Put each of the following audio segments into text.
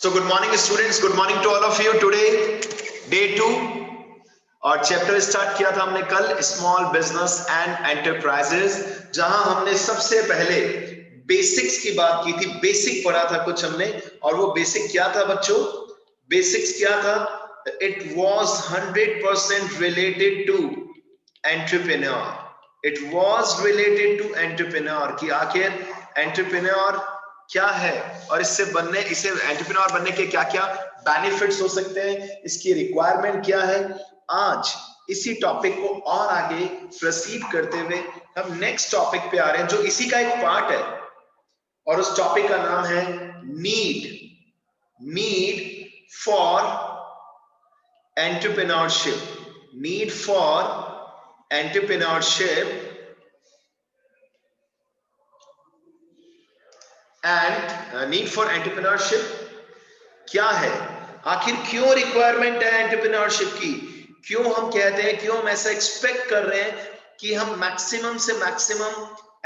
So good morning students, good morning to all of you. Today day 2 और chapter start किया था हमने कल स्मॉल बिजनेस एंड एंटरप्राइजेस, जहां हमने सबसे पहले बेसिक्स की बात की थी। बेसिक पढ़ा था कुछ हमने, और वो बेसिक क्या था बच्चों? बेसिक्स क्या था? It was 100% related to entrepreneur. It was related to entrepreneur कि आखिर एंटरप्रेन्योर क्या है और इसे एंटरप्रेन्योर बनने के क्या क्या बेनिफिट्स हो सकते हैं, इसकी रिक्वायरमेंट क्या है। आज इसी टॉपिक को और आगे प्रोसीड करते हुए हम नेक्स्ट टॉपिक पे आ रहे हैं, जो इसी का एक पार्ट है, और उस टॉपिक का नाम है need for entrepreneurship. Need for entrepreneurship and need for entrepreneurship क्या है, आखिर क्यों रिक्वायरमेंट है एंटरप्रेन्योरशिप की, क्यों हम कहते हैं, क्यों हम ऐसा एक्सपेक्ट कर रहे हैं कि हम मैक्सिमम से मैक्सिमम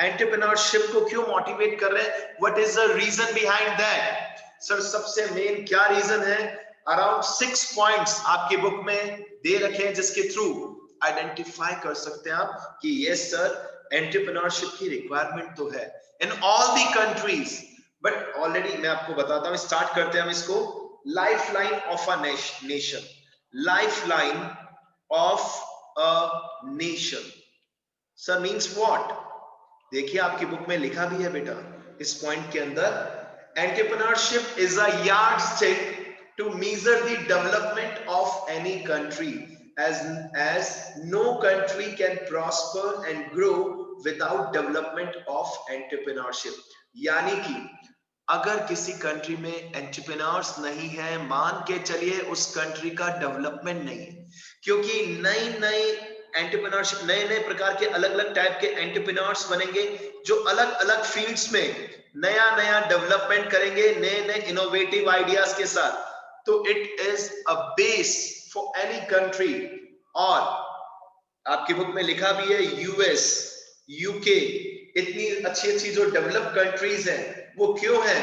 एंटरप्रेन्योरशिप को क्यों मोटिवेट कर रहे हैं। What is the reason behind that? Sir सबसे मेन क्या रीजन है? अराउंड 6 पॉइंट्स आपकी बुक में दे रखे हैं, जिसके थ्रू आइडेंटिफाई कर सकते हैं आप कि यस सर एंटरप्रेन्योरशिप की रिक्वायरमेंट तो है in all the countries. But already मैं आपको बताता हूं, स्टार्ट करते हैं हम इसको। Lifeline of a nation, lifeline of a nation sir means what? देखिए आपकी बुक में लिखा भी है बेटा इस पॉइंट के अंदर, entrepreneurship is a yardstick to measure the development of any country, as no country can prosper and grow without development of entrepreneurship। यानी कि अगर किसी कंट्री में एंटरप्रेन्योर्स नहीं है, मान के चलिए उस कंट्री का डेवलपमेंट नहीं है, क्योंकि नई नई एंटरप्रेन्योरशिप, नए नए प्रकार के अलग अलग टाइप के एंटरप्रेन्योर्स बनेंगे, जो अलग अलग फील्ड्स में नया नया डेवलपमेंट करेंगे, नए नए इनोवेटिव आइडियाज के साथ। तो it is a base for any country. और आपकी बुक में लिखा भी है यूएस, यूके, इतनी अच्छी अच्छी जो डेवलप कंट्रीज हैं, वो क्यों है?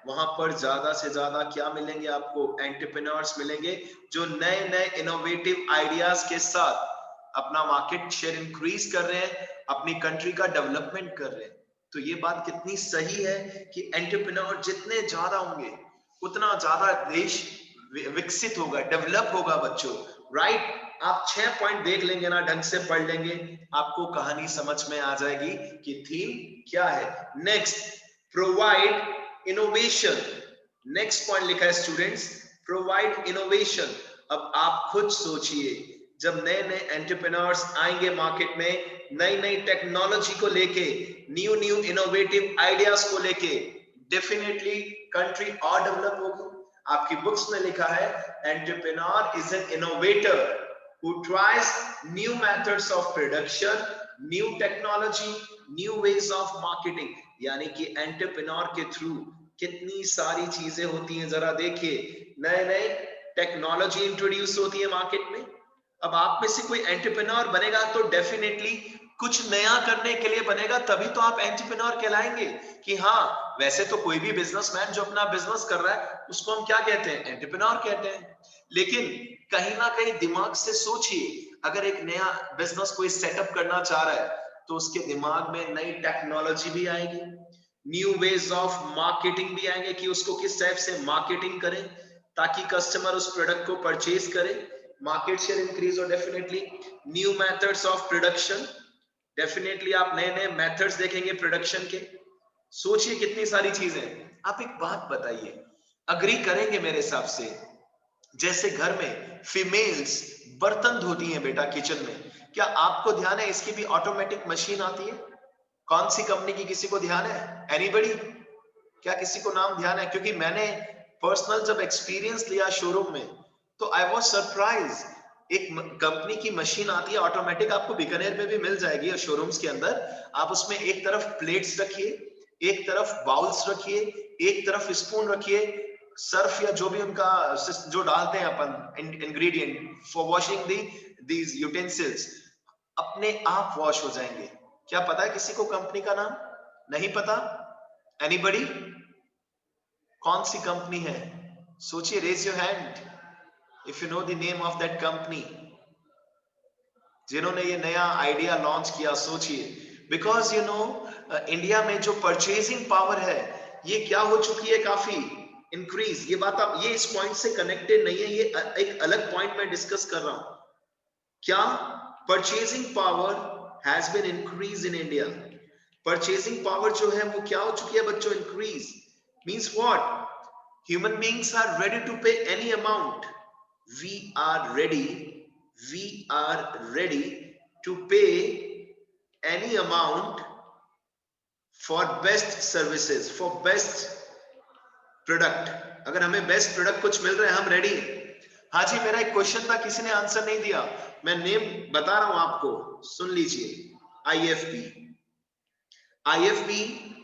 वहां पर ज्यादा से ज्यादा क्या मिलेंगे आपको? एंटरप्रेन्योर्स मिलेंगे, जो नए नए इनोवेटिव आइडियाज के साथ अपना मार्केट शेयर इंक्रीज कर रहे हैं, अपनी कंट्री का डेवलपमेंट कर रहे हैं। तो ये बात कितनी सही है कि एंटरप्रेन्योर जितने ज्यादा होंगे उतना ज्यादा देश विकसित होगा, डेवलप होगा बच्चों। राइट? आप 6 पॉइंट देख लेंगे ना, ढंग से पढ़ लेंगे, आपको कहानी समझ में आ जाएगी कि थीम क्या है। Next, provide innovation. Next point लिखा है स्टूडेंट्स, प्रोवाइड इनोवेशन। अब आप खुद सोचिए, जब नए नए एंटरप्रेन्योर्स आएंगे मार्केट में, नई नई टेक्नोलॉजी को लेके, न्यू न्यू इनोवेटिव आइडियाज को लेके, डेफिनेटली कंट्री और डेवलप होगी। आपकी बुक्स में लिखा है entrepreneur is an innovator who tries new methods of production, new technology, new ways of marketing। यानी कि एंटरप्रेन्योर के थ्रू कितनी सारी चीजें होती हैं, जरा देखिए, नए नए टेक्नोलॉजी इंट्रोड्यूस होती है मार्केट में। अब आप में से कोई एंटरप्रेन्योर बनेगा तो डेफिनेटली कुछ नया करने के लिए बनेगा, तभी तो आप एंटरप्रेन्योर कहलाएंगे। कि हाँ, वैसे तो कोई भी बिजनेसमैन जो अपना बिजनेस कर रहा है उसको हम क्या कहते हैं? एंटरप्रेन्योर कहते हैं। लेकिन कहीं ना कहीं दिमाग से सोचिए, अगर एक नया बिजनेस कोई सेटअप करना चाह रहा है तो उसके दिमाग में नई टेक्नोलॉजी भी आएगी, न्यू वेज ऑफ मार्केटिंग भी आएंगे कि उसको किस टाइप से मार्केटिंग करें ताकि कस्टमर उस प्रोडक्ट को परचेज करे, मार्केट शेयर इंक्रीज हो। Definitely new methods of production, definitely आप नए नए मेथड्स देखेंगे प्रोडक्शन के। सोचिए कितनी सारी चीजें। आप एक बात बताइए, अग्री करेंगे मेरे हिसाब से, जैसे घर में फीमेल्स बर्तन धोती हैं बेटा किचन में, क्या आपको ध्यान है इसकी भी ऑटोमेटिक मशीन आती है? कौन सी कंपनी की, किसी को ध्यान है? एनीबडी? क्या किसी को नाम ध्यान है? क्योंकि मैंने पर्सनल जब एक्सपीरियंस लिया शोरूम में तो आई वाज सरप्राइज। एक कंपनी की मशीन आती है ऑटोमेटिक, आपको बीकानेर में भी मिल जाएगी और शोरूम्स के अंदर। आप उसमें एक तरफ प्लेट्स रखिए, एक तरफ बाउल्स रखिए, एक तरफ स्पून रखिए, सर्फ या जो भी उनका जो डालते हैं अपन ingredient for washing these utensils, अपने आप वॉश हो जाएंगे। क्या पता है किसी को कंपनी का नाम? नहीं पता? एनीबडी? कौन सी कंपनी है? सोचिए, raise your hand if you know the name of that company, जिन्होंने ये नया आइडिया लॉन्च किया। सोचिए, बिकॉज यू नो इंडिया में जो परचेजिंग पावर है ये क्या हो चुकी है, काफी इंक्रीज। ये बात आप, ये इस पॉइंट से कनेक्टेड नहीं है, ये एक अलग पॉइंट में डिस्कस कर रहा हूं। क्या purchasing power has been increase in India. Purchasing power जो है वो क्या हो चुकी है बच्चों, increase. Means what? Human beings are ready to pay any amount. We are ready to pay any amount for best services, for best product. अगर हमें बेस्ट प्रोडक्ट कुछ मिल रहा है, हम रेडी हैं। हाँ जी, मेरा एक क्वेश्चन था, किसी ने आंसर नहीं दिया। मैं नेम बता रहा हूं आपको, सुन लीजिए। IFB। IFB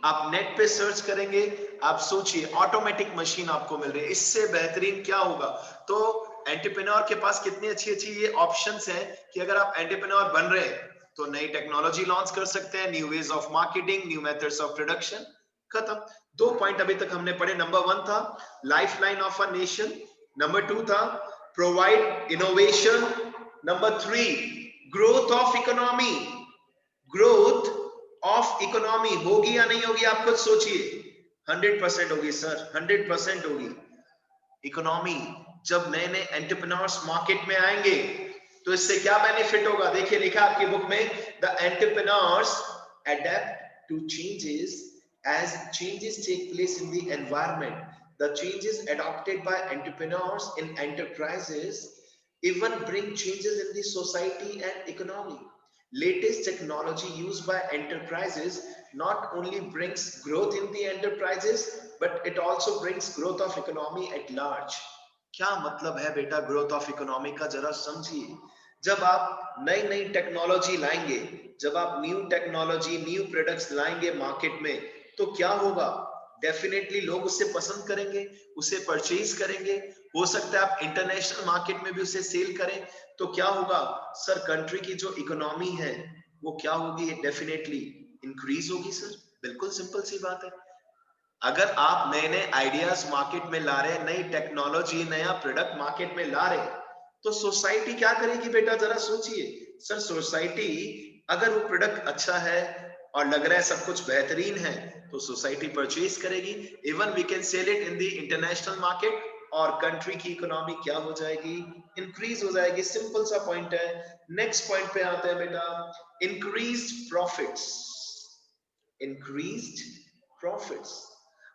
आप नेट पे सर्च करेंगे, आप सोचिए ऑटोमेटिक मशीन आपको मिल रही है, इससे बेहतरीन क्या होगा। तो एंटरप्रेन्योर के पास कितनी अच्छी अच्छी ये ऑप्शंस हैं कि अगर आप एंटरप्रेन्योर बन रहे हैं तो नई टेक्नोलॉजी लॉन्च कर सकते हैं, new ways of marketing, new methods of production. खत्म। 2 पॉइंट अभी तक हमने पढ़े। नंबर 1 था lifeline of a nation, number 2 था provide innovation, number 3 growth of economy. Growth of economy होगी या नहीं होगी, आप खुद सोचिए। 100% होगी सर, 100% होगी। इकोनॉमी, जब नए नए एंटरप्रेन्योर्स मार्केट में आएंगे तो इससे क्या बेनिफिट होगा। देखिए लिखा आपकी बुक में, the entrepreneurs adept to changes as changes take place in the environment. The changes adopted by entrepreneurs in enterprises even bring changes in the society and economy. Latest technology used by enterprises not only brings growth in the enterprises but it also brings growth of economy at large. क्या मतलब है बेटा growth of economy का, जरा समझिए। जब आप नई नई टेक्नोलॉजी लाएंगे, जब आप न्यू टेक्नोलॉजी, न्यू प्रोडक्ट्स लाएंगे मार्केट में, तो क्या होगा, डेफिनेटली लोग उसे पसंद करेंगे, उसे परचेज करेंगे। हो सकता है आप इंटरनेशनल मार्केट में भी उसे सेल करें। तो क्या होगा सर, कंट्री की जो इकोनॉमी है वो क्या होगी, डेफिनेटली इंक्रीज होगी सर। बिल्कुल सिंपल सी बात है। अगर आप नए नए आइडियाज मार्केट में ला रहे हैं, नई टेक्नोलॉजी, नया प्रोडक्ट मार्केट में ला रहे हैं, तो सोसाइटी क्या करेगी बेटा, जरा सोचिए। सर सोसाइटी, अगर वो प्रोडक्ट अच्छा है और लग रहा है सब कुछ बेहतरीन है, तो सोसाइटी परचेज करेगी। Even we can sell it in the international market और कंट्री की इकोनॉमी क्या हो जाएगी, इंक्रीज हो जाएगी। सिंपल सा पॉइंट है। नेक्स्ट पॉइंट पे आते हैं बेटा, इंक्रीज्ड प्रॉफिट्स। Increased profits.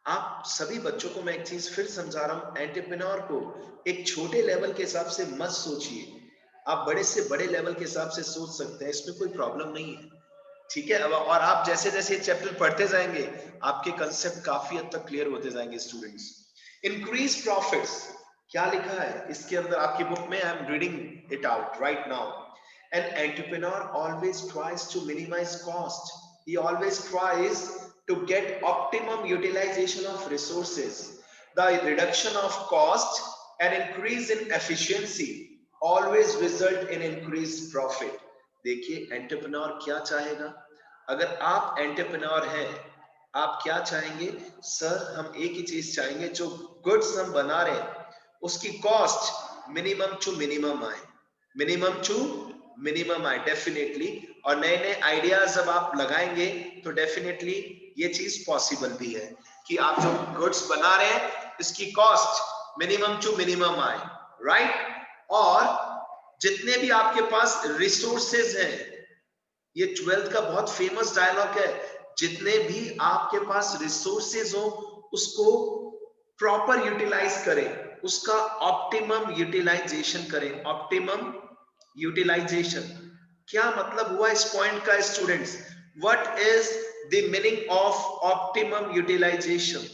आप सभी बच्चों को मैं एक चीज फिर समझा रहा हूं, एंटरप्रेन्योर को एक छोटे लेवल के हिसाब से मत सोचिए, आप बड़े से बड़े लेवल के हिसाब से सोच सकते हैं, इसमें कोई प्रॉब्लम नहीं है, ठीक है। और आप जैसे जैसे चैप्टर पढ़ते जाएंगे आपके कंसेप्ट काफी हद तक क्लियर होते जाएंगे स्टूडेंट्स। इंक्रीज प्रॉफिट्स, क्या लिखा है इसके अंदर आपकी बुक में, I am reading it out right now. An entrepreneur always tries to minimise cost, he always tries to get optimum utilization of resources. The reduction of cost and increase in efficiency always result in increased profit. देखिए entrepreneur क्या चाहेगा, अगर आप entrepreneur हैं, आप क्या चाहेंगे sir, हम एक ही चीज चाहेंगे, जो गुड्स हम बना रहे हैं उसकी कॉस्ट मिनिमम टू मिनिमम आए, मिनिमम टू मिनिमम आए डेफिनेटली। और नए नए आइडियाज जब आप लगाएंगे तो डेफिनेटली ये चीज पॉसिबल भी है कि आप जो गुड्स बना रहे हैं इसकी कॉस्ट मिनिमम टू मिनिमम आए, राइट। और जितने भी आपके पास रिसोर्सेज हैं, ये 12th का बहुत फेमस डायलॉग है, जितने भी आपके पास रिसोर्सेज हो उसको प्रॉपर यूटिलाइज करें, उसका ऑप्टिमम यूटिलाइजेशन करें। ऑप्टिमम यूटिलाइजेशन क्या मतलब हुआ इस पॉइंट का students, what is the meaning of optimum utilisation.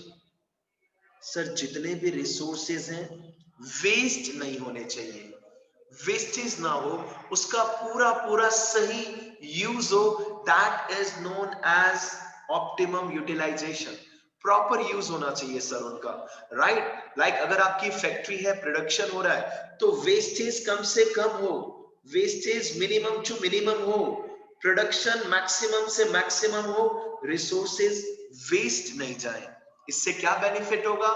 Sir जितने भी रिसोर्सेज हैं वेस्ट नहीं होने चाहिए, वेस्टेज ना हो, उसका पूरा पूरा सही यूज हो, that is known as optimum utilisation. Proper use होना चाहिए सर उनका, राइट। लाइक अगर आपकी फैक्ट्री है, प्रोडक्शन हो रहा है, तो वेस्टेज कम से कम हो, वेस्टेज मिनिमम टू मिनिमम हो, प्रोडक्शन मैक्सिमम से मैक्सिमम हो, रिसोर्सेज वेस्ट नहीं जाए। इससे क्या बेनिफिट होगा,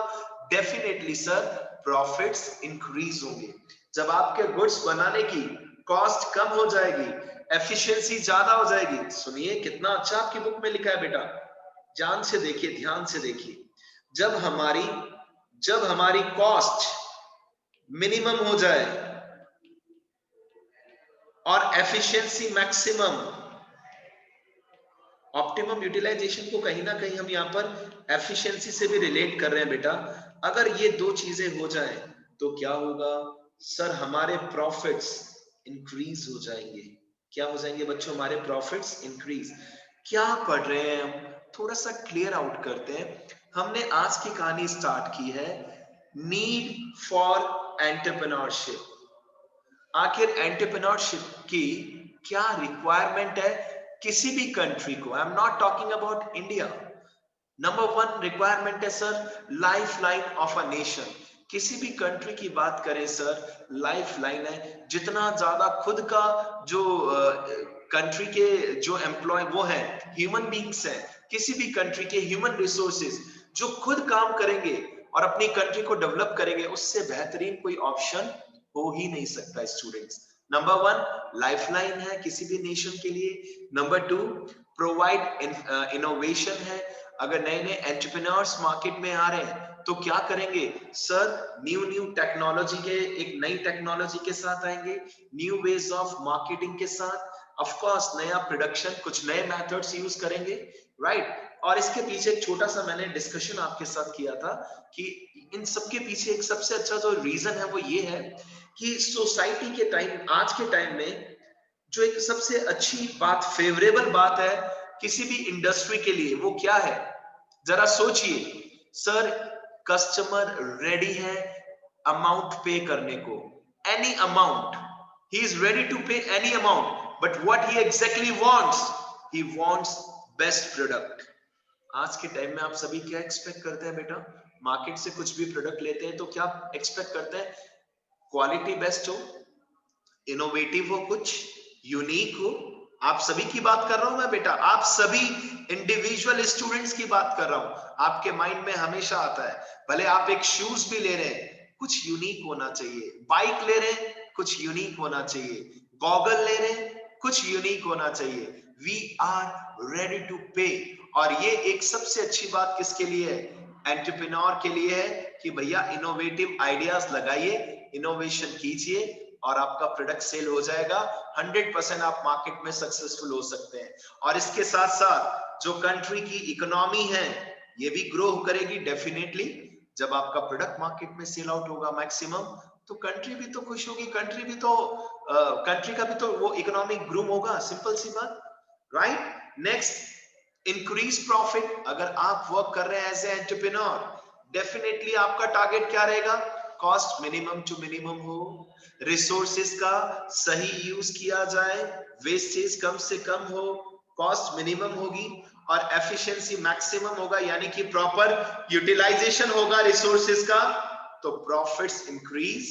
डेफिनेटली सर प्रॉफिट्स इंक्रीज होंगे। जब आपके गुड्स बनाने की कॉस्ट कम हो जाएगी, एफिशिएंसी ज्यादा हो जाएगी। सुनिए कितना अच्छा आपकी बुक में लिखा है बेटा, ध्यान से देखिए, ध्यान से देखिए। जब हमारी कॉस्ट मिनिमम हो जाए और एफिशिएंसी मैक्सिमम, ऑप्टिमम यूटिलाइजेशन को कहीं ना कहीं हम यहाँ पर एफिशिएंसी से भी रिलेट कर रहे हैं बेटा। अगर ये दो चीजें हो जाएं तो क्या होगा सर, हमारे प्रॉफिट्स इंक्रीज हो जाएंगे। क्या हो जाएंगे बच्चों? हमारे प्रॉफिट्स इंक्रीज। क्या पढ़ रहे हैं हम? थोड़ा सा क्लियर आउट करते हैं। हमने आज की कहानी स्टार्ट की है नीड फॉर एंटरप्रेन्योरशिप। आखिर एंटरप्रेन्योरशिप की क्या रिक्वायरमेंट है किसी भी कंट्री को? I am not talking about India. Number 1 requirement है sir life line of a nation. किसी भी कंट्री की बात करें सर, लाइफ लाइन है। जितना ज्यादा खुद का जो कंट्री के जो एम्प्लॉय वो है, ह्यूमन बींग्स है, किसी भी कंट्री के ह्यूमन रिसोर्सेज जो खुद काम करेंगे और अपनी कंट्री को डेवलप करेंगे, उससे बेहतरीन कोई ऑप्शन हो ही नहीं सकता स्टूडेंट्स। नंबर 1 लाइफलाइन है किसी भी नेशन के लिए। नंबर 2 प्रोवाइड इनोवेशन है। अगर नए नए एंटरप्रेन्योर्स मार्केट में आ रहे हैं तो क्या करेंगे सर? न्यू टेक्नोलॉजी के, एक नई टेक्नोलॉजी के साथ आएंगे, न्यू वेज ऑफ मार्केटिंग के साथ, ऑफ कोर्स नया प्रोडक्शन, कुछ नए मेथड्स यूज करेंगे, राइट। और इसके पीछे एक छोटा सा मैंने डिस्कशन आपके साथ किया था कि इन सबके पीछे एक सबसे अच्छा जो रीजन है वो ये है कि सोसाइटी के टाइम, आज के टाइम में जो एक सबसे अच्छी बात, फेवरेबल बात है किसी भी इंडस्ट्री के लिए, वो क्या है? जरा सोचिए सर, कस्टमर रेडी है अमाउंट पे करने को, any amount, he is ready to pay any amount, but what he exactly wants, he wants best product. आज के टाइम में आप सभी क्या एक्सपेक्ट करते हैं बेटा? मार्केट से कुछ भी प्रोडक्ट लेते हैं तो क्या एक्सपेक्ट करते हैं? क्वालिटी बेस्ट हो, इनोवेटिव हो, कुछ यूनिक हो। आप सभी की बात कर रहा हूं मैं बेटा, आप सभी इंडिविजुअल स्टूडेंट्स की बात कर रहा हूं। आपके माइंड में हमेशा आता है, भले आप एक शूज भी ले रहे हैं, कुछ यूनिक होना चाहिए। बाइक ले रहे हैं, कुछ यूनिक होना चाहिए। गॉगल ले रहे हैं, कुछ यूनिक होना चाहिए। वी आर रेडी टू पे। और ये एक सबसे अच्छी बात किसके लिए है? एंटरप्रेन्योर के लिए है कि भैया इनोवेटिव आइडियाज लगाइए, इनोवेशन कीजिए और आपका प्रोडक्ट सेल हो जाएगा। 100% आप मार्केट में सक्सेसफुल हो सकते हैं। और इसके साथ साथ जो कंट्री की इकोनॉमी है ये भी ग्रो करेगी डेफिनेटली। जब आपका प्रोडक्ट मार्केट में सेल आउट होगा मैक्सिमम, तो कंट्री भी तो खुश होगी, कंट्री का भी तो वो इकोनॉमिक ग्रूम होगा। सिंपल सी बात, राइट। Next, increase profit. अगर आप वर्क कर रहे हैं एज ए एंटरप्रेन्योर, डेफिनेटली आपका टारगेट क्या रहेगा? कॉस्ट मिनिमम टू मिनिमम हो, रिसोर्सेज का सही यूज किया जाए, वेस्टेज कम से कम हो, कॉस्ट मिनिमम होगी और एफिशिएंसी मैक्सिमम होगा, यानी कि प्रॉपर यूटिलाइजेशन होगा रिसोर्सेज का, तो प्रॉफिट्स इंक्रीज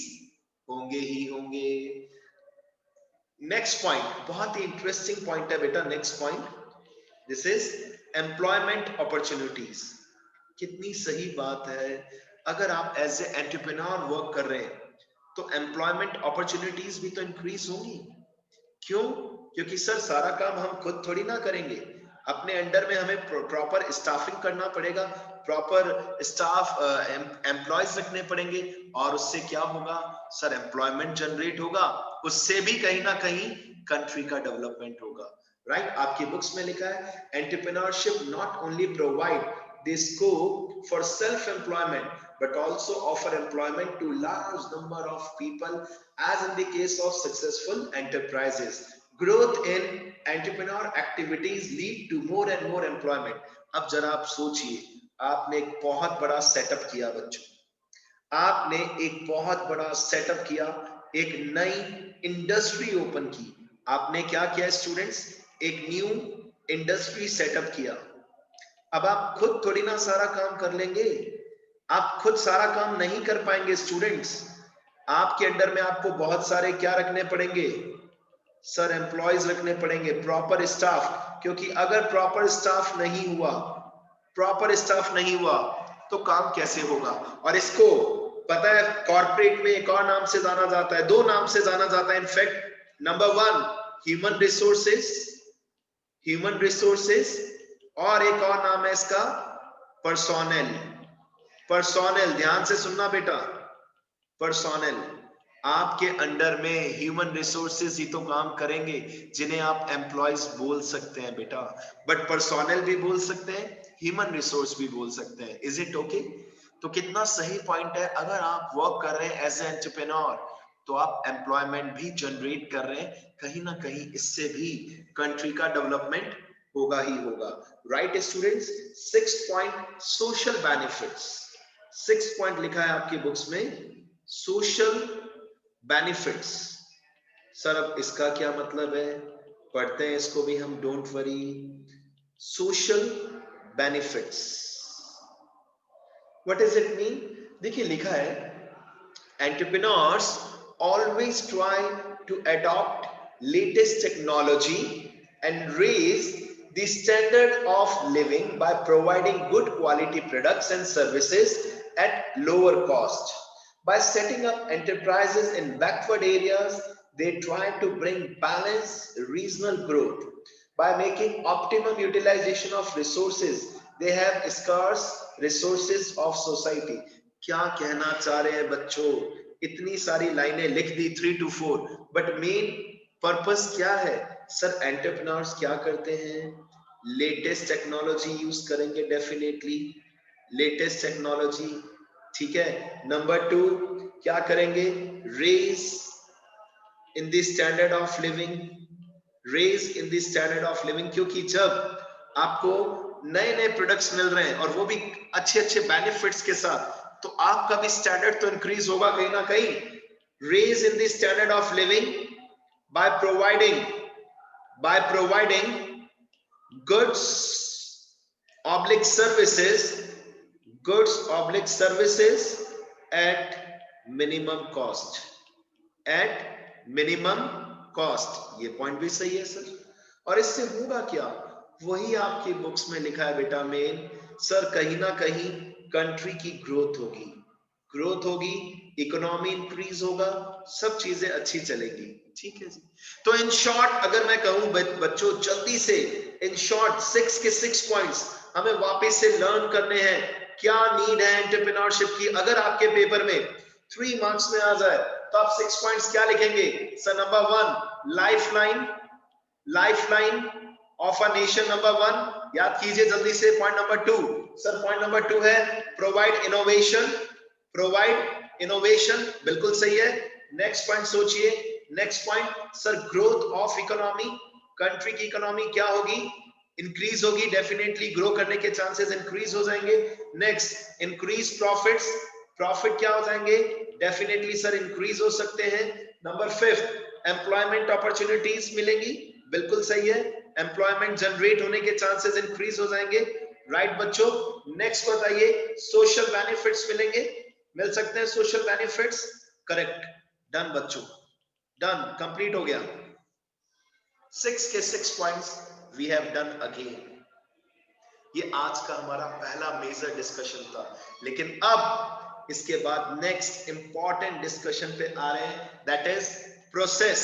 होंगे ही होंगे। नेक्स्ट पॉइंट बहुत ही इंटरेस्टिंग पॉइंट है बेटा। Next point, this is employment opportunities. कितनी सही बात है। अगर आप एज ए एंटरप्रेन्योर वर्क कर रहे हैं तो एम्प्लॉयमेंट अपॉर्चुनिटीज भी तो इंक्रीज होंगी। क्यों? क्योंकि सर सारा काम हम खुद थोड़ी ना करेंगे, अपने अंडर में हमें प्रॉपर स्टाफिंग करना पड़ेगा, प्रॉपर स्टाफ एम्प्लॉयज रखने पड़ेंगे। और उससे क्या होगा सर? एम्प्लॉयमेंट जनरेट होगा, उससे भी कहीं ना कहीं कंट्री का डेवलपमेंट होगा, राइट। आपकी बुक्स में लिखा है entrepreneurship not only provide the scope for self employment but also offer employment to large number of people, as in the case of successful enterprises. Growth in entrepreneur activities lead to more and more employment. अब जरा आप सोचिए, आपने एक बहुत बड़ा setup किया बच्चों, आपने एक बहुत बड़ा सेटअप किया, एक नई इंडस्ट्री ओपन की। आपने क्या किया स्टूडेंट्स? एक न्यू इंडस्ट्री सेटअप किया। अब आप खुद थोड़ी ना सारा काम कर लेंगे, आप खुद सारा काम नहीं कर पाएंगे स्टूडेंट्स। आपके अंडर में आपको बहुत सारे क्या रखने पड़ेंगे सर? एम्प्लॉयज रखने पड़ेंगे, प्रॉपर स्टाफ। क्योंकि अगर प्रॉपर स्टाफ नहीं हुआ तो काम कैसे होगा। और इसको पता है कॉर्पोरेट में एक और नाम से जाना जाता है, दो नाम से जाना जाता है in fact. Number one human resources, human resources, और एक और नाम है इसका पर्सोनल। पर्सोनल, ध्यान से सुनना बेटा, पर्सोनल। आपके अंडर में ह्यूमन रिसोर्सेज ही तो काम करेंगे जिन्हें आप एम्प्लॉयज बोल सकते हैं बेटा, बट पर्सोनल भी बोल सकते हैं, ह्यूमन रिसोर्स भी बोल सकते हैं। Is it okay? तो कितना सही पॉइंट है, अगर आप वर्क कर रहे हैं एज ए एंटरप्रेन्योर तो आप एम्प्लॉयमेंट भी जनरेट कर रहे हैं, कहीं ना कहीं इससे भी कंट्री का डेवलपमेंट होगा ही होगा। Right students? 6 point social benefits, 6 point लिखा है आपकी बुक्स में, सोशल बेनिफिट्स। सर अब इसका क्या मतलब है, पढ़ते हैं इसको भी हम, don't worry. Social benefits, what does it mean? देखिए लिखा है, entrepreneurs always try to adopt latest technology and raise the standard of living by providing good quality products and services at lower cost. By setting up enterprises in backward areas, they try to bring balanced regional growth. By making optimum utilization of resources, they have scarce resources of society. क्या कहना चाह रहे हैं बच्चों, इतनी सारी लाइनें लिख दी 3 to 4, बट मेन पर्पस क्या है? सर एंटरप्रेन्योर्स क्या करते हैं, लेटेस्ट टेक्नोलॉजी यूज करेंगे, डेफिनेटली लेटेस्ट टेक्नोलॉजी, ठीक है। नंबर 2 क्या करेंगे, raise in the standard of living, raise in the standard of living, क्योंकि जब आपको नए नए प्रोडक्ट्स मिल रहे हैं और वो भी अच्छे अच्छे बेनिफिट्स के साथ, तो आपका भी स्टैंडर्ड तो इंक्रीज होगा कहीं ना कहीं। Raise in the standard of living by providing goods oblique services, goods oblique services at minimum cost, at minimum cost। ये पॉइंट भी सही है सर। और इससे होगा क्या, वही आपकी बुक्स में लिखा है बेटा मेन। सर कहीं ना कहीं कंट्री की ग्रोथ होगी, ग्रोथ होगी, इकोनॉमी इंक्रीज होगा, सब चीजें अच्छी चलेगी, ठीक है जी। तो इन शॉर्ट अगर मैं कहूं बच्चों जल्दी से, इन शॉर्ट 6 के 6 पॉइंट्स हमें वापस से लर्न करने हैं। क्या नीड है एंटरप्रेन्योरशिप की, अगर आपके पेपर में 3 मार्क्स में आ जाए तो आप 6 पॉइंट्स क्या लिखेंगे? Sir number 1 lifeline, lifeline of a nation, number 1 याद कीजिए जल्दी से। Point number 2, sir point number 2 है प्रोवाइड इनोवेशन, प्रोवाइड इनोवेशन, बिल्कुल सही है। नेक्स्ट पॉइंट सोचिए, next point sir growth of economy, country की इकोनॉमी क्या होगी, इंक्रीज होगी, डेफिनेटली ग्रो करने के चांसेस इंक्रीज हो जाएंगे। नेक्स्ट इंक्रीज प्रॉफिट्स, प्रॉफिट क्या हो जाएंगे, डेफिनेटली सर इंक्रीज हो सकते हैं। नंबर 5 एम्प्लॉयमेंट अपॉर्चुनिटीज मिलेंगी, बिल्कुल सही है, एम्प्लॉयमेंट जनरेट होने के चांसेस इंक्रीज हो जाएंगे। राइट बच्चों, नेक्स्ट बताइए, सोशल बेनिफिट्स मिलेंगे, मिल सकते हैं सोशल बेनिफिट्स, करेक्ट, डन बच्चों, डन, कंप्लीट हो गया। 6 के 6 points we have done again. ये आज का हमारा पहला मेजर डिस्कशन था, लेकिन अब इसके बाद नेक्स्ट इंपॉर्टेंट डिस्कशन पे आ रहे हैं, that is process,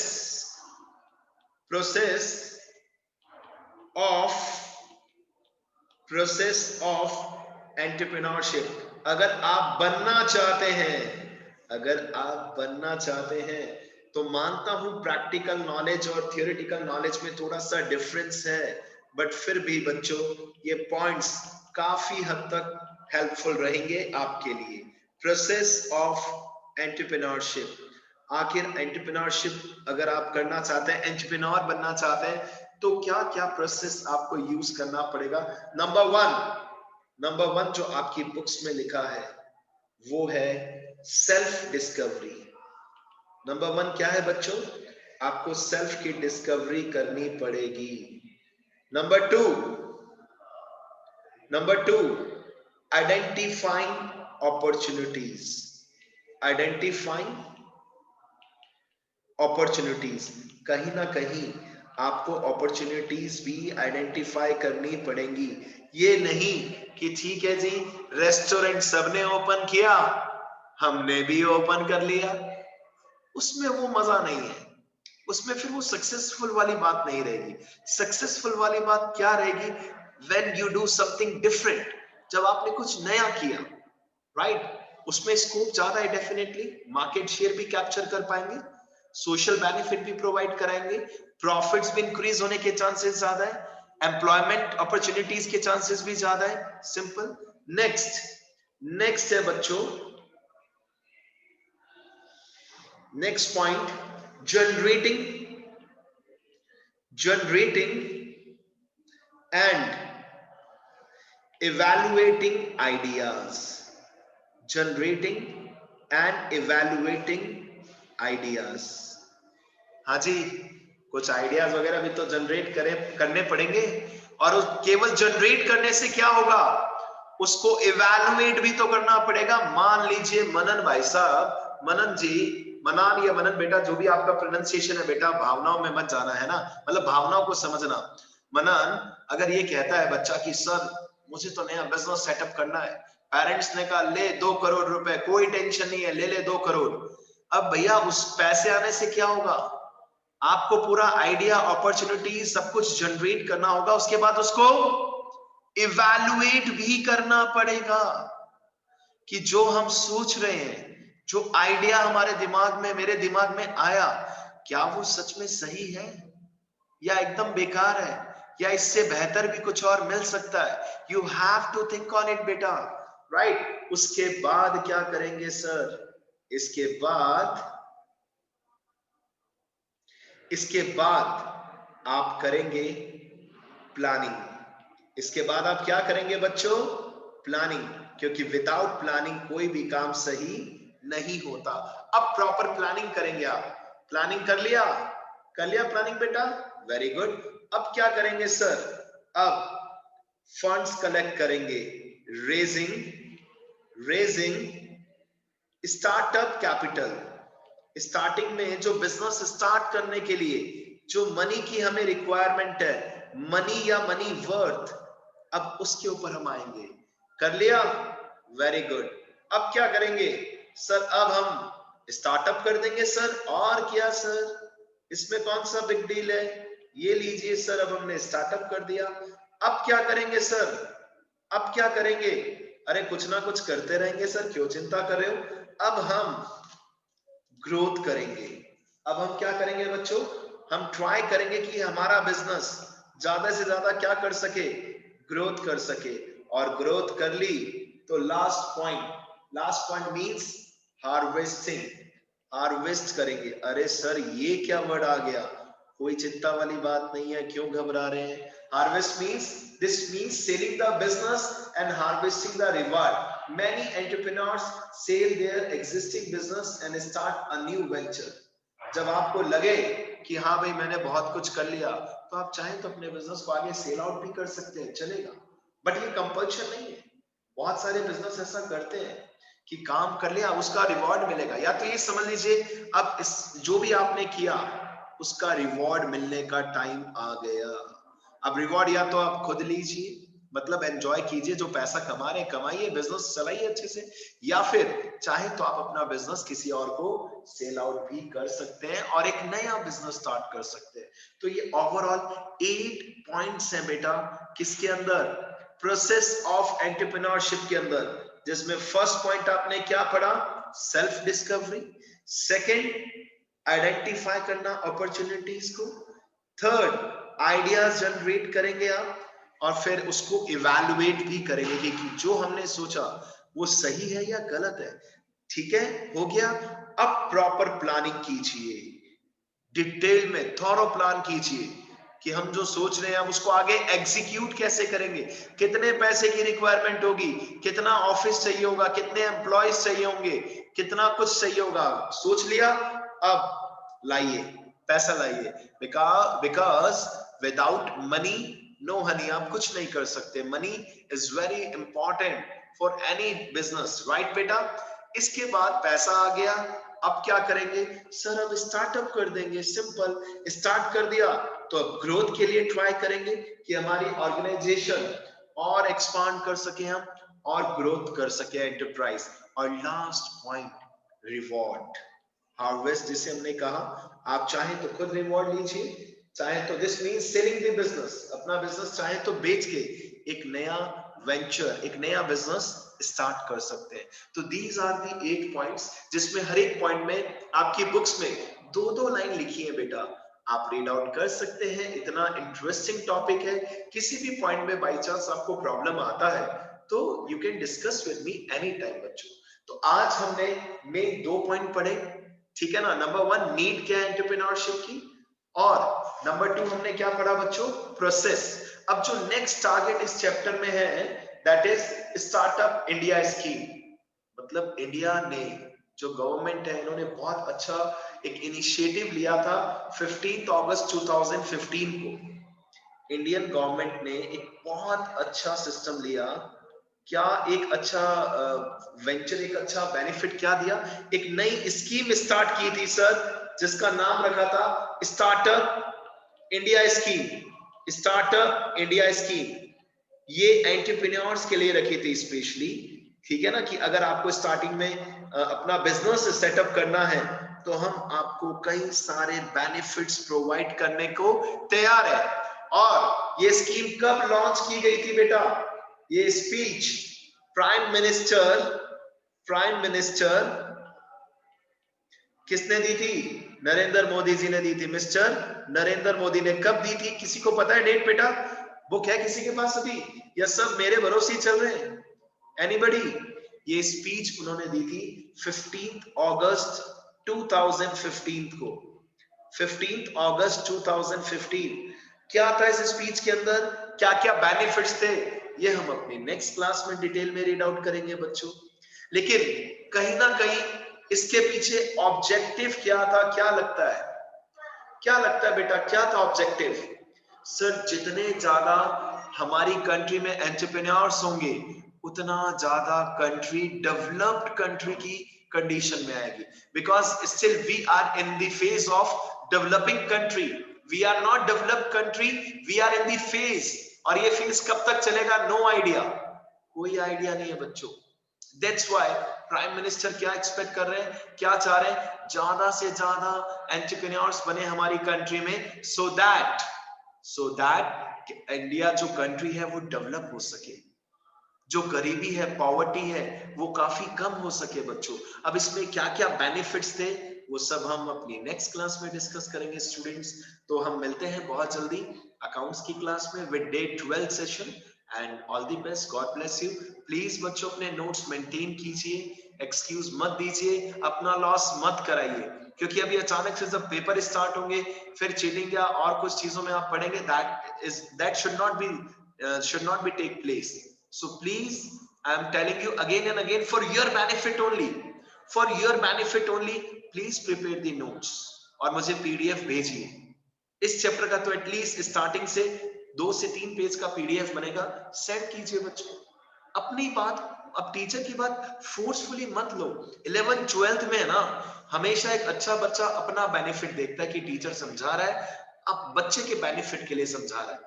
process of entrepreneurship. अगर आप बनना चाहते हैं, अगर आप बनना चाहते हैं तो मानता हूं प्रैक्टिकल नॉलेज और थियोरेटिकल नॉलेज में थोड़ा सा डिफरेंस है, बट फिर भी बच्चों ये पॉइंट्स काफी हद तक हेल्पफुल रहेंगे आपके लिए। प्रोसेस ऑफ एंटरप्रेन्योरशिप, आखिर एंटरप्रेन्योरशिप अगर आप करना चाहते हैं, एंटरप्रेन्योर बनना चाहते हैं, तो क्या क्या प्रोसेस आपको यूज करना पड़ेगा। नंबर वन जो आपकी बुक्स में लिखा है वो है सेल्फ डिस्कवरी। नंबर 1 क्या है बच्चों, आपको सेल्फ की डिस्कवरी करनी पड़ेगी। Number 2 identifying opportunities, identifying opportunities, कहीं ना कहीं आपको अपॉर्चुनिटीज भी आइडेंटिफाई करनी पड़ेंगी। ये नहीं कि ठीक है जी रेस्टोरेंट सबने ओपन किया हमने भी ओपन कर लिया, उसमें वो मजा नहीं है, उसमें फिर वो सक्सेसफुल वाली बात नहीं रहेगी। सक्सेसफुल वाली बात क्या रहेगी? When you do something different, जब आपने कुछ नया किया, राइट? उसमें स्कोप ज्यादा है, डेफिनेटली मार्केट शेयर भी कैप्चर कर पाएंगे, सोशल बेनिफिट भी प्रोवाइड कराएंगे, प्रॉफिट्स भी इंक्रीज होने के चांसेस ज्यादा है, एम्प्लॉयमेंट अपॉर्चुनिटीज के चांसेस भी ज्यादा है। सिंपल। नेक्स्ट है बच्चों, next point, generating and evaluating ideas, generating and evaluating ideas। हाँ जी, कुछ आइडियाज वगैरह भी तो जनरेट करने पड़ेंगे, और केवल जनरेट करने से क्या होगा, उसको इवैल्यूएट भी तो करना पड़ेगा। मान लीजिए मनन भाई साहब, मनन जी, मनन या मनन बेटा, जो भी आपका प्रोनाउंसिएशन है बेटा, भावनाओं में मत जाना है ना, मतलब भावनाओं को समझना। मनन अगर ये कहता है बच्चा कि सर मुझे तो नया बिजनेस सेटअप करना है, पेरेंट्स ने कहा ले 2 करोड़ रुपए, कोई टेंशन नहीं है, ले 2 करोड़। अब भैया उस पैसे आने से क्या होगा, आपको पूरा आइडिया, अपॉर्चुनिटी सब कुछ जनरेट करना होगा, उसके बाद उसको इवैल्यूएट भी करना पड़ेगा कि जो हम सोच रहे हैं, जो आइडिया हमारे दिमाग में, मेरे दिमाग में आया, क्या वो सच में सही है या एकदम बेकार है, या इससे बेहतर भी कुछ और मिल सकता है। You have to think on it बेटा, राइट? उसके बाद क्या करेंगे सर, इसके बाद आप करेंगे प्लानिंग। इसके बाद आप क्या करेंगे बच्चों? प्लानिंग, क्योंकि विदाउट प्लानिंग कोई भी काम सही नहीं होता। अब प्रॉपर प्लानिंग करेंगे आप। प्लानिंग कर लिया प्लानिंग बेटा, वेरी गुड। अब क्या करेंगे सर? अब फंड्स कलेक्ट करेंगे, रेजिंग स्टार्टअप कैपिटल। स्टार्टिंग में जो बिजनेस स्टार्ट करने के लिए जो मनी की हमें रिक्वायरमेंट है, मनी या मनी वर्थ, अब उसके ऊपर हम आएंगे। कर लिया, वेरी गुड। अब क्या करेंगे सर? अब हम स्टार्टअप कर देंगे सर, और क्या सर, इसमें कौन सा बिग डील है? ये लीजिए सर, अब हमने स्टार्टअप कर दिया। अब क्या करेंगे सर? अब क्या करेंगे? अरे कुछ ना कुछ करते रहेंगे सर, क्यों चिंता कर रहे हो? अब हम ग्रोथ करेंगे। अब हम क्या करेंगे बच्चों? हम ट्राई करेंगे कि हमारा बिजनेस ज्यादा से ज्यादा क्या कर सके, ग्रोथ कर सके। और ग्रोथ कर ली तो last point means harvesting, harvest करेंगे। अरे सर ये क्या वर्ड आ गया? कोई चिंता वाली बात नहीं है, क्यों घबरा रहे हैं? Harvest means, this means selling the business and harvesting the reward. Many entrepreneurs sell their existing business and start a new venture. जब आपको लगे कि हाँ भाई मैंने बहुत कुछ कर लिया, तो आप चाहें तो अपने बिजनेस को आगे सेल आउट भी कर सकते हैं, चलेगा, बट ये कंपल्शन नहीं है। बहुत सारे बिजनेस ऐसा करते हैं कि काम कर लिया उसका रिवॉर्ड मिलेगा, या तो ये समझ लीजिए अब इस जो भी आपने किया उसका रिवॉर्ड मिलने का टाइम आ गया। अब रिवॉर्ड या तो आप खुद लीजिए, मतलब एंजॉय कीजिए, जो पैसा कमा रहे कमाइए, बिजनेस चलाइए अच्छे से, या फिर चाहे तो आप अपना बिजनेस किसी और को सेल आउट भी कर सकते हैं और एक नया बिजनेस स्टार्ट कर सकते हैं। तो ये ओवरऑल 8 पॉइंट्स हैं बेटा, किसके अंदर? प्रोसेस ऑफ एंटरप्रेन्योरशिप के अंदर, जिसमें फर्स्ट पॉइंट आपने क्या पढ़ा? Self discovery. सेकंड, आइडेंटिफाई करना अपॉर्चुनिटीज को। थर्ड, आइडियाज जनरेट करेंगे आप, और फिर उसको इवैल्यूएट भी करेंगे कि जो हमने सोचा वो सही है या गलत है। ठीक है, हो गया। अब प्रॉपर प्लानिंग कीजिए, डिटेल में थॉरो प्लान कीजिए कि हम जो सोच रहे हैं हम उसको आगे एग्जीक्यूट कैसे करेंगे, कितने पैसे की रिक्वायरमेंट होगी, कितना ऑफिस चाहिए होगा, कितने एम्प्लॉयज चाहिए होंगे, कितना कुछ चाहिए होगा, सोच लिया। अब लाइए, पैसा लाइए, because without money no honey, आप कुछ नहीं कर सकते। Money is very important for any business, right बेटा? इसके बाद पैसा आ गया, अब क्या करेंगे सर, अब स्टार्टअप कर देंगे, सिंपल, स्टार्ट कर दिया तो अब ग्रोथ के लिए ट्राई करेंगे कि हमारी ऑर्गेनाइजेशन और एक्सपांड कर सके हम और ग्रोथ कर सके एंटरप्राइज। और लास्ट पॉइंट, रिवॉर्ड, हार्वेस्ट जिसे हमने कहा, आप चाहे तो खुद रिवॉर्ड लीजिए, चाहे तो this means selling the business, अपना बिजनेस चाहे तो बेच के एक नया वेंचर, एक नया बिजनेस स्टार्ट कर सकते हैं। तो दीज आर दी 8 पॉइंट्स, जिसमें हर एक पॉइंट में आपकी बुक्स में 2-2 लाइन लिखी है बेटा, आप रीड आउट कर सकते हैं। इतना इंटरेस्टिंग टॉपिक है, किसी भी पॉइंट में बाई चांस आपको प्रॉब्लम आता है तो you can discuss with me any time बच्चों। तो आज हमने मेन 2 पॉइंट पढ़े, ठीक है ना। नंबर 1 नीड क्या है एंटरप्रेन्योरशिप की, और नंबर 2 हमने क्या पढ़ा बच्चों, प्रोसेस। अब जो नेक्स्ट टारगेट इस चैप्टर में है that is startup India scheme, मतलब इंडिया ने, जो गवर्नमेंट है, इन्होंने बहुत अच्छा एक इनिशिएटिव लिया था 15 अगस्त 2015 को। इंडियन गवर्नमेंट ने एक बहुत अच्छा सिस्टम लिया, क्या एक अच्छा वेंचर, एक अच्छा बेनिफिट क्या दिया, एक नई स्कीम स्टार्ट की थी सर, जिसका नाम रखा था startup India scheme. Startup India scheme ये एंटरप्रेन्योर्स के लिए रखी थी स्पेशली, ठीक है ना, कि अगर आपको स्टार्टिंग में अपना बिजनेस सेटअप करना है तो हम आपको कई सारे बेनिफिट्स प्रोवाइड करने को तैयार है। और ये स्कीम कब लॉन्च की गई थी बेटा, ये स्पीच प्राइम मिनिस्टर किसने दी थी, नरेंद्र मोदी जी ने दी थी। मिस्टर नरेंद्र मोदी ने कब दी थी, किसी को पता है डेट बेटा, बुक है किसी के पास अभी, या सब मेरे भरोसे चल रहे हैं, एनीबडी? ये स्पीच उन्होंने दी थी 15 अगस्त 2015 को, 15 अगस्त 2015। क्या था इस स्पीच के अंदर, क्या क्या बेनिफिट्स थे, ये हम अपनी नेक्स्ट क्लास में डिटेल में रीड आउट करेंगे बच्चों। लेकिन कहीं ना कहीं इसके पीछे ऑब्जेक्टिव क्या था, क्या लगता है, क्या लगता है बेटा, क्या था ऑब्जेक्टिव? सर, जितने ज्यादा हमारी कंट्री में एंटरप्रेन्योर्स होंगे उतना ज्यादा कंट्री डेवलप्ड कंट्री की कंडीशन में आएगी, because still we are in the phase of developing country, we are not developed country, we are in the phase. और ये फेज कब तक चलेगा, नो आइडिया, कोई आइडिया नहीं है बच्चों। दैट्स व्हाई प्राइम मिनिस्टर क्या एक्सपेक्ट कर रहे हैं, क्या चाह रहे हैं, ज्यादा से ज्यादा एंटरप्रेन्योर्स बने हमारी कंट्री में, सो दैट इंडिया जो कंट्री है वो डेवलप हो सके, जो गरीबी है, पॉवर्टी है, वो काफी कम हो सके बच्चों। अब इसमें क्या क्या बेनिफिट्स थे वो सब हम अपनी नेक्स्ट क्लास में डिस्कस करेंगे स्टूडेंट्स। तो हम मिलते हैं बहुत जल्दी अकाउंट्स की क्लास में with day 12 session, and all the best, God bless you. Please बच्चों अपने नोट्स मेंटेन कीजिए, एक्सक्यूज मत दीजिए, अपना लॉस मत कराइए, क्योंकि अभी अचानक से जब पेपर स्टार्ट होंगे फिर चीटिंग या और कुछ चीजों में आप पढ़ेंगे, that should not be take place. So please, I am telling you again and again, for your benefit only, please prepare the notes और मुझे PDF भेजिए। इस चैप्टर का तो एटलीस्ट स्टार्टिंग से 2 से 3 पेज का PDF बनेगा, सेंड कीजिए बच्चों। अपनी बात, अब टीचर की बात फोर्सफुली मत लो। 11th 12th में है ना, हमेशा एक अच्छा बच्चा अपना बेनिफिट देखता है कि टीचर समझा रहा है, अब बच्चे के बेनिफिट के लिए समझा रहा है।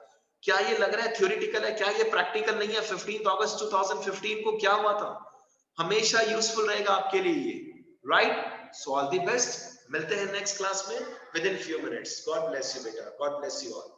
क्या ये लग रहा है थ्योरेटिकल है, क्या ये प्रैक्टिकल नहीं है? 15 अगस्त 2015 को क्या हुआ था, हमेशा यूजफुल रहेगा आपके लिए ये, right? So all the best, मिलते हैं नेक्स्ट क्लास में with in few minutes. God bless you बेटा, गॉड ब्लेस यू ऑल।